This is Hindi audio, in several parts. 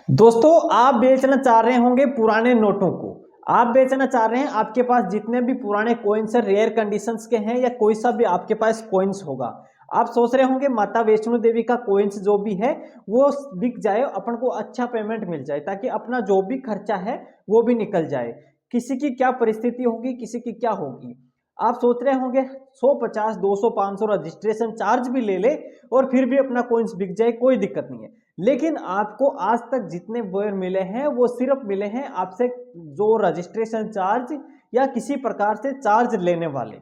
दोस्तों, आप बेचना चाह रहे होंगे पुराने नोटों को। आप बेचना चाह रहे हैं, आपके पास जितने भी पुराने कॉइन्स है, रेयर कंडीशंस के हैं या कोई सा भी आपके पास कॉइन्स होगा। आप सोच रहे होंगे माता वैष्णो देवी का कॉइन्स जो भी है वो बिक जाए, अपन को अच्छा पेमेंट मिल जाए ताकि अपना जो भी खर्चा है वो भी निकल जाए। किसी की क्या परिस्थिति होगी, किसी की क्या होगी। आप सोच रहे होंगे 150, 200, 500 रजिस्ट्रेशन चार्ज भी ले ले और फिर भी अपना कॉइन्स बिक जाए, कोई दिक्कत नहीं है। लेकिन आपको आज तक जितने बॉयर मिले हैं वो सिर्फ मिले हैं आपसे जो रजिस्ट्रेशन चार्ज या किसी प्रकार से चार्ज लेने वाले।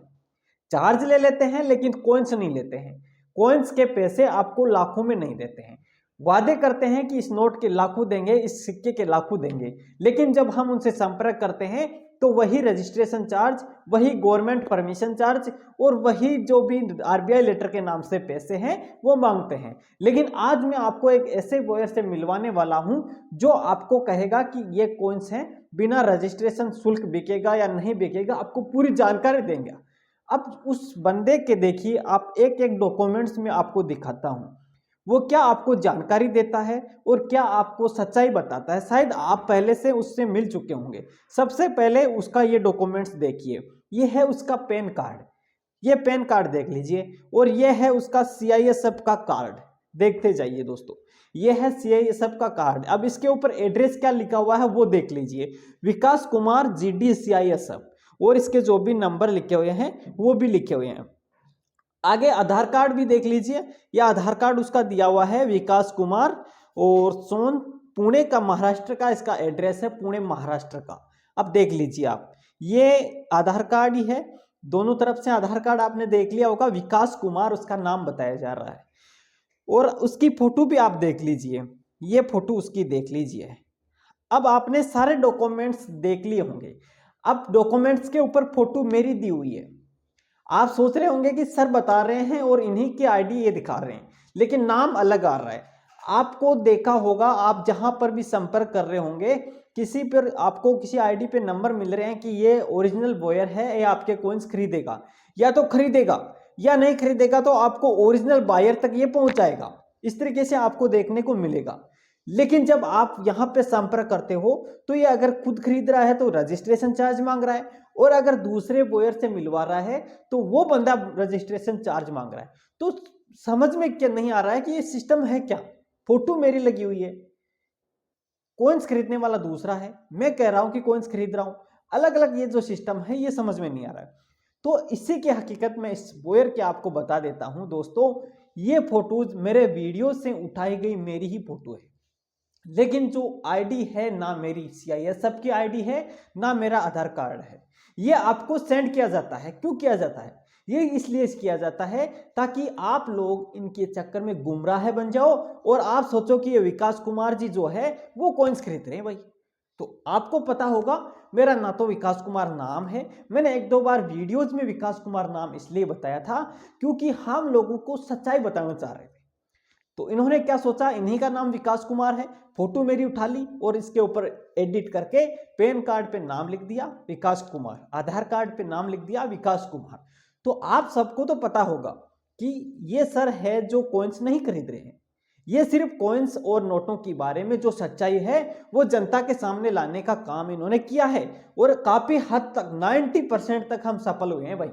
चार्ज ले लेते हैं लेकिन कॉइन्स नहीं लेते हैं। कॉइन्स के पैसे आपको लाखों में नहीं देते हैं। वादे करते हैं कि इस नोट के लाखों देंगे, इस सिक्के के लाखों देंगे, लेकिन जब हम उनसे संपर्क करते हैं तो वही रजिस्ट्रेशन चार्ज, वही गवर्नमेंट परमिशन चार्ज और वही जो भी आरबीआई लेटर के नाम से पैसे हैं वो मांगते हैं। लेकिन आज मैं आपको एक ऐसे बॉयर से मिलवाने वाला हूं जो आपको कहेगा कि ये कॉइन्स हैं, बिना रजिस्ट्रेशन शुल्क बिकेगा या नहीं बिकेगा, आपको पूरी जानकारी देंगे। अब उस बंदे के देखिए, आप एक एक डॉक्यूमेंट्स में आपको दिखाता हूं वो क्या आपको जानकारी देता है और क्या आपको सच्चाई बताता है। शायद आप पहले से उससे मिल चुके होंगे। सबसे पहले उसका ये डॉक्यूमेंट्स देखिए, ये है उसका पैन कार्ड। ये पैन कार्ड देख लीजिए और ये है उसका सीआईएसएफ का कार्ड। देखते जाइए दोस्तों, ये है सीआईएसएफ का कार्ड। अब इसके ऊपर एड्रेस क्या लिखा हुआ है वो देख लीजिए, विकास कुमार जीडी सीआईएसएफ, और इसके जो भी नंबर लिखे हुए हैं वो भी लिखे हुए हैं। आगे आधार कार्ड भी देख लीजिए, यह आधार कार्ड उसका दिया हुआ है विकास कुमार और सोन, पुणे का, महाराष्ट्र का इसका एड्रेस है, पुणे महाराष्ट्र का। अब देख लीजिए आप, ये आधार कार्ड ही है, दोनों तरफ से आधार कार्ड आपने देख लिया होगा। विकास कुमार उसका नाम बताया जा रहा है और उसकी फोटो भी आप देख लीजिए, ये फोटो उसकी देख लीजिए। अब आपने सारे डॉक्यूमेंट्स देख लिए होंगे। अब डॉक्यूमेंट्स के ऊपर फोटो मेरी दी हुई है। आप सोच रहे होंगे कि सर बता रहे हैं और इन्हीं की आईडी ये दिखा रहे हैं, लेकिन नाम अलग आ रहा है। आपको देखा होगा, आप जहां पर भी संपर्क कर रहे होंगे, किसी पर आपको किसी आईडी पे नंबर मिल रहे हैं कि ये ओरिजिनल बॉयर है, ये आपके कॉइन्स खरीदेगा, या तो खरीदेगा या नहीं खरीदेगा तो आपको ओरिजिनल बायर तक ये पहुंचाएगा। इस तरीके से आपको देखने को मिलेगा। लेकिन जब आप यहाँ पे संपर्क करते हो तो ये अगर खुद खरीद रहा है तो रजिस्ट्रेशन चार्ज मांग रहा है, और अगर दूसरे बॉयर से मिलवा रहा है तो वो बंदा रजिस्ट्रेशन चार्ज मांग रहा है। तो समझ में क्या नहीं आ रहा है कि ये सिस्टम है क्या। फोटो मेरी लगी हुई है, कॉइन्स खरीदने वाला दूसरा है, मैं कह रहा हूं कि कॉइन्स खरीद रहा हूं। अलग अलग ये जो सिस्टम है ये समझ में नहीं आ रहा है। तो इसी की हकीकत में इस बॉयर के आपको बता देता हूं दोस्तों, ये फोटोज मेरे वीडियो से उठाई गई मेरी ही फोटो है, लेकिन जो आईडी है ना मेरी सीआईएसएफ की आईडी है ना मेरा आधार कार्ड है। ये आपको सेंड किया जाता है। क्यों किया जाता है? ये इसलिए किया जाता है ताकि आप लोग इनके चक्कर में गुमराह बन जाओ और आप सोचो कि ये विकास कुमार जी जो है वो कॉइन्स खरीद रहे हैं भाई। तो आपको पता होगा, मेरा ना तो विकास कुमार नाम है। मैंने एक दो बार वीडियोज में विकास कुमार नाम इसलिए बताया था क्योंकि हम लोगों को सच्चाई बताना चाह रहे थे। तो इन्होंने क्या सोचा, इन्हीं का नाम विकास कुमार है, फोटो मेरी उठा ली और इसके ऊपर एडिट करके पैन कार्ड पे नाम लिख दिया विकास कुमार, आधार कार्ड पे नाम लिख दिया विकास कुमार। तो आप सबको तो पता होगा कि ये सर है जो कॉइन्स नहीं खरीद रहे हैं। ये सिर्फ कॉइन्स और नोटों के बारे में जो सच्चाई है वो जनता के सामने लाने का काम इन्होंने किया है, और काफी हद तक 90% तक हम सफल हुए हैं भाई।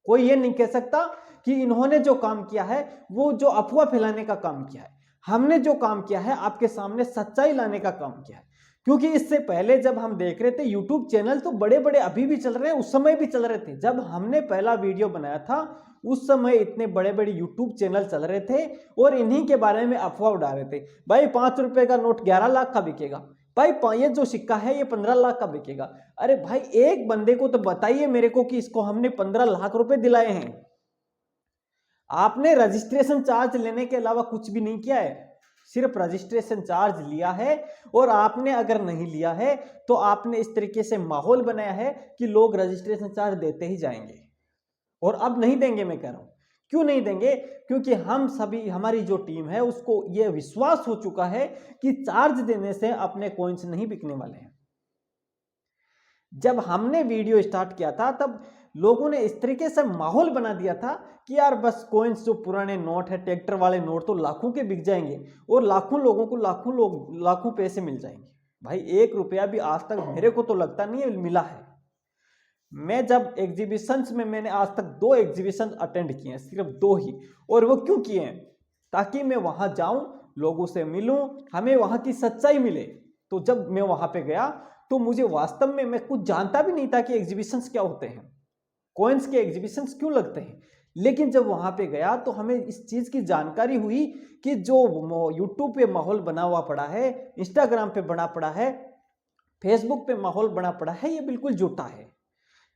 कोई ये नहीं कह सकता कि इन्होंने जो काम किया है वो जो अफवाह फैलाने का काम किया है। हमने जो काम किया है आपके सामने सच्चाई लाने का काम किया है। क्योंकि इससे पहले जब हम देख रहे थे यूट्यूब चैनल तो बड़े बड़े अभी भी चल रहे हैं, उस समय भी चल रहे थे। जब हमने पहला वीडियो बनाया था उस समय इतने बड़े बड़े यूट्यूब चैनल चल रहे थे और इन्हीं के बारे में अफवाह उड़ा रहे थे। भाई 5 रुपए का नोट 11 लाख का बिकेगा, भाई ये जो सिक्का है ये 15 लाख का बिकेगा। अरे भाई एक बंदे को तो बताइए मेरे को कि इसको हमने 15 लाख रुपए दिलाए हैं। आपने रजिस्ट्रेशन चार्ज लेने के अलावा कुछ भी नहीं किया है, सिर्फ रजिस्ट्रेशन चार्ज लिया है। और आपने अगर नहीं लिया है तो आपने इस तरीके से माहौल बनाया है कि लोग रजिस्ट्रेशन चार्ज देते ही जाएंगे, और अब नहीं देंगे। मैं कह रहा हूं क्यों नहीं देंगे, क्योंकि हम सभी, हमारी जो टीम है उसको यह विश्वास हो चुका है कि चार्ज देने से अपने कॉइन्स नहीं बिकने वाले हैं। जब हमने वीडियो स्टार्ट किया था तब लोगों ने इस तरीके से माहौल बना दिया था कि यार बस कॉइन्स जो पुराने नोट है, ट्रैक्टर वाले नोट तो लाखों के बिक जाएंगे और लाखों लोगों को लाखों पैसे मिल जाएंगे। भाई 1 रुपया भी आज तक मेरे को तो लगता नहीं है मिला है। मैं जब एग्जीबिशंस में, मैंने आज तक 2 एग्जीबिशन अटेंड किए हैं, सिर्फ 2 ही, और वो क्यों किए हैं? ताकि मैं वहां जाऊं, लोगों से मिलूं, हमें वहां की सच्चाई मिले। तो जब मैं वहां पे गया तो मुझे वास्तव में, मैं कुछ जानता भी नहीं था कि एग्जीबिशंस क्या होते हैं, कॉइन्स के एग्जीबिशंस क्यों लगते हैं। लेकिन जब वहां पे गया तो हमें इस चीज की जानकारी हुई कि जो यूट्यूब पे माहौल बना हुआ पड़ा है, इंस्टाग्राम पे बना पड़ा है, फेसबुक पे माहौल बना पड़ा है, ये बिल्कुल झूठा है।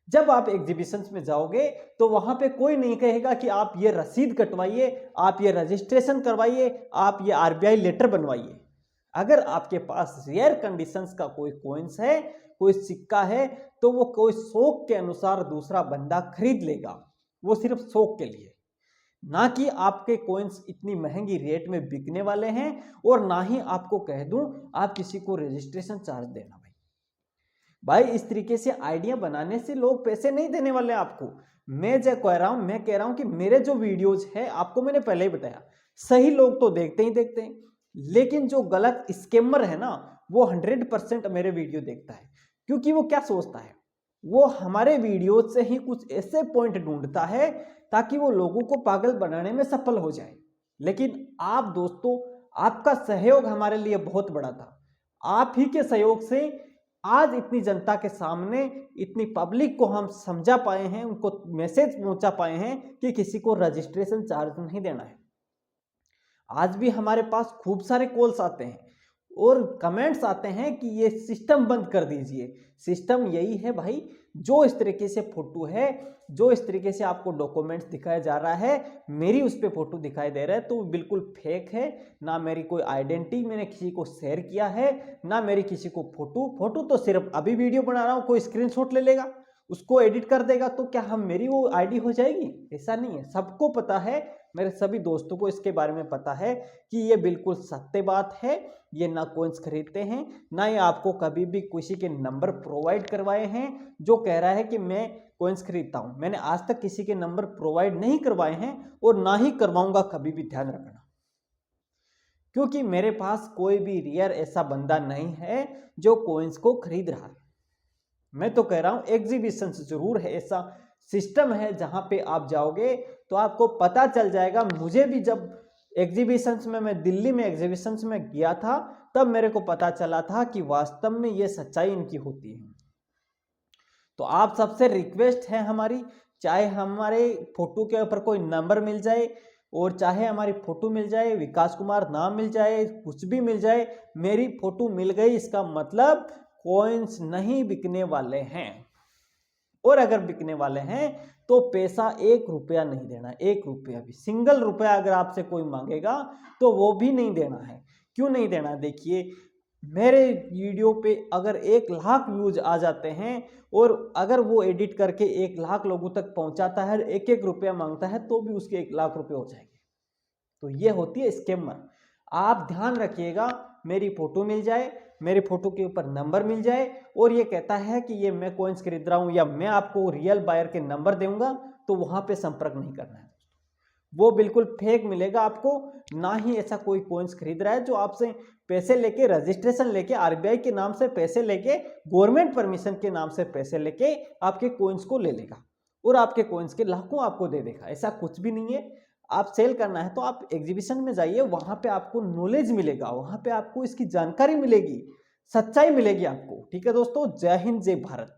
जब आप एग्जीबिशंस में जाओगे तो वहां पे कोई नहीं कहेगा कि आप ये रसीद कटवाइए, आप ये रजिस्ट्रेशन करवाइए, आप ये आरबीआई लेटर बनवाइए। अगर आपके पास रेयर कंडीशंस का कोई कॉइन्स है, कोई सिक्का है, तो वो कोई शौक के अनुसार दूसरा बंदा खरीद लेगा, वो सिर्फ शौक के लिए, ना कि आपके कॉइन्स इतनी महंगी रेट में बिकने वाले हैं, और ना ही आपको कह दूं आप किसी को रजिस्ट्रेशन चार्ज देना। भाई इस तरीके से आइडिया बनाने से लोग पैसे नहीं देने वाले आपको। मैं जो कह रहा हूं, मैं कह रहा हूं कि मेरे जो वीडियोज है, आपको मैंने पहले ही बताया, सही लोग तो देखते ही देखते हैं, लेकिन जो गलत स्कैमर है ना, वो 100% मेरे वीडियो देखता है। क्योंकि वो क्या सोचता है, वो हमारे वीडियो से ही कुछ ऐसे पॉइंट ढूंढता है ताकि वो लोगों को पागल बनाने में सफल हो जाए। लेकिन आप दोस्तों, आपका सहयोग हमारे लिए बहुत बड़ा था। आप ही के सहयोग से आज इतनी जनता के सामने, इतनी पब्लिक को हम समझा पाए हैं, उनको मैसेज पहुंचा पाए हैं कि किसी को रजिस्ट्रेशन चार्ज नहीं देना है। आज भी हमारे पास खूब सारे कॉल्स आते हैं और कमेंट्स आते हैं कि ये सिस्टम बंद कर दीजिए। सिस्टम यही है भाई, जो इस तरीके से फोटो है, जो इस तरीके से आपको डॉक्यूमेंट्स दिखाया जा रहा है, मेरी उस पर फोटो दिखाई दे रहा है, तो बिल्कुल फेक है। ना मेरी कोई आइडेंटिटी मैंने किसी को शेयर किया है, ना मेरी किसी को फोटो तो सिर्फ अभी वीडियो बना रहा हूँ, कोई स्क्रीनशॉट ले लेगा, उसको एडिट कर देगा, तो क्या हम मेरी वो आईडी हो जाएगी? ऐसा नहीं है। सबको पता है, मेरे सभी दोस्तों को इसके बारे में पता है कि ये बिल्कुल सत्य बात है। ये ना कॉइन्स खरीदते हैं, ना ये आपको कभी भी किसी के नंबर प्रोवाइड करवाए हैं जो कह रहा है कि मैं कॉइन्स खरीदता हूं। मैंने आज तक किसी के नंबर प्रोवाइड नहीं करवाए हैं और ना ही करवाऊंगा कभी भी, ध्यान रखना। क्योंकि मेरे पास कोई भी रेयर ऐसा बंदा नहीं है जो कॉइन्स को खरीद रहा है। मैं तो कह रहा हूं एग्जीबिशन जरूर है, ऐसा सिस्टम है जहां पे आप जाओगे तो आपको पता चल जाएगा। मुझे भी जब एग्जीबिशंस में, मैं दिल्ली में एग्जीबिशंस में गया था, तब मेरे को पता चला था कि वास्तव में ये सच्चाई इनकी होती है। तो आप सबसे रिक्वेस्ट है हमारी, चाहे हमारे फोटो के ऊपर कोई नंबर मिल जाए और चाहे हमारी फोटो मिल जाए, विकास कुमार नाम मिल जाए, कुछ भी मिल जाए, मेरी फोटो मिल गई, इसका मतलब कॉइन्स नहीं बिकने वाले हैं। और अगर बिकने वाले हैं तो पैसा 1 रुपया नहीं देना, 1 रुपया भी, सिंगल रुपया अगर आपसे कोई मांगेगा तो वो भी नहीं देना है। क्यों नहीं देना? देखिए, मेरे वीडियो पे अगर 1 लाख व्यूज आ जाते हैं और अगर वो एडिट करके 1 लाख लोगों तक पहुंचाता है, 1-1 रुपया मांगता है, तो भी उसके 1 लाख रुपए हो जाएंगे। तो ये होती है स्कैमर। आप ध्यान रखिएगा, मेरी फोटो मिल जाए, मेरे फोटो के ऊपर नंबर मिल जाए और ये कहता है कि ये मैं कॉइन्स खरीद रहा हूं या मैं आपको रियल बायर के नंबर दूंगा, तो वहां पे संपर्क नहीं करना है। वो बिल्कुल फेक मिलेगा आपको। ना ही ऐसा कोई कॉइन्स खरीद रहा है जो आपसे पैसे लेके, रजिस्ट्रेशन लेके, आरबीआई के नाम से पैसे लेके, गवर्नमेंट परमिशन के नाम से पैसे लेके आपके कॉइन्स को ले लेगा और आपके कॉइन्स के लाखों आपको दे देगा। ऐसा कुछ भी नहीं है। आप सेल करना है तो आप एग्जीबिशन में जाइए, वहां पे आपको नॉलेज मिलेगा, वहां पे आपको इसकी जानकारी मिलेगी, सच्चाई मिलेगी आपको। ठीक है दोस्तों, जय हिंद, जय भारत।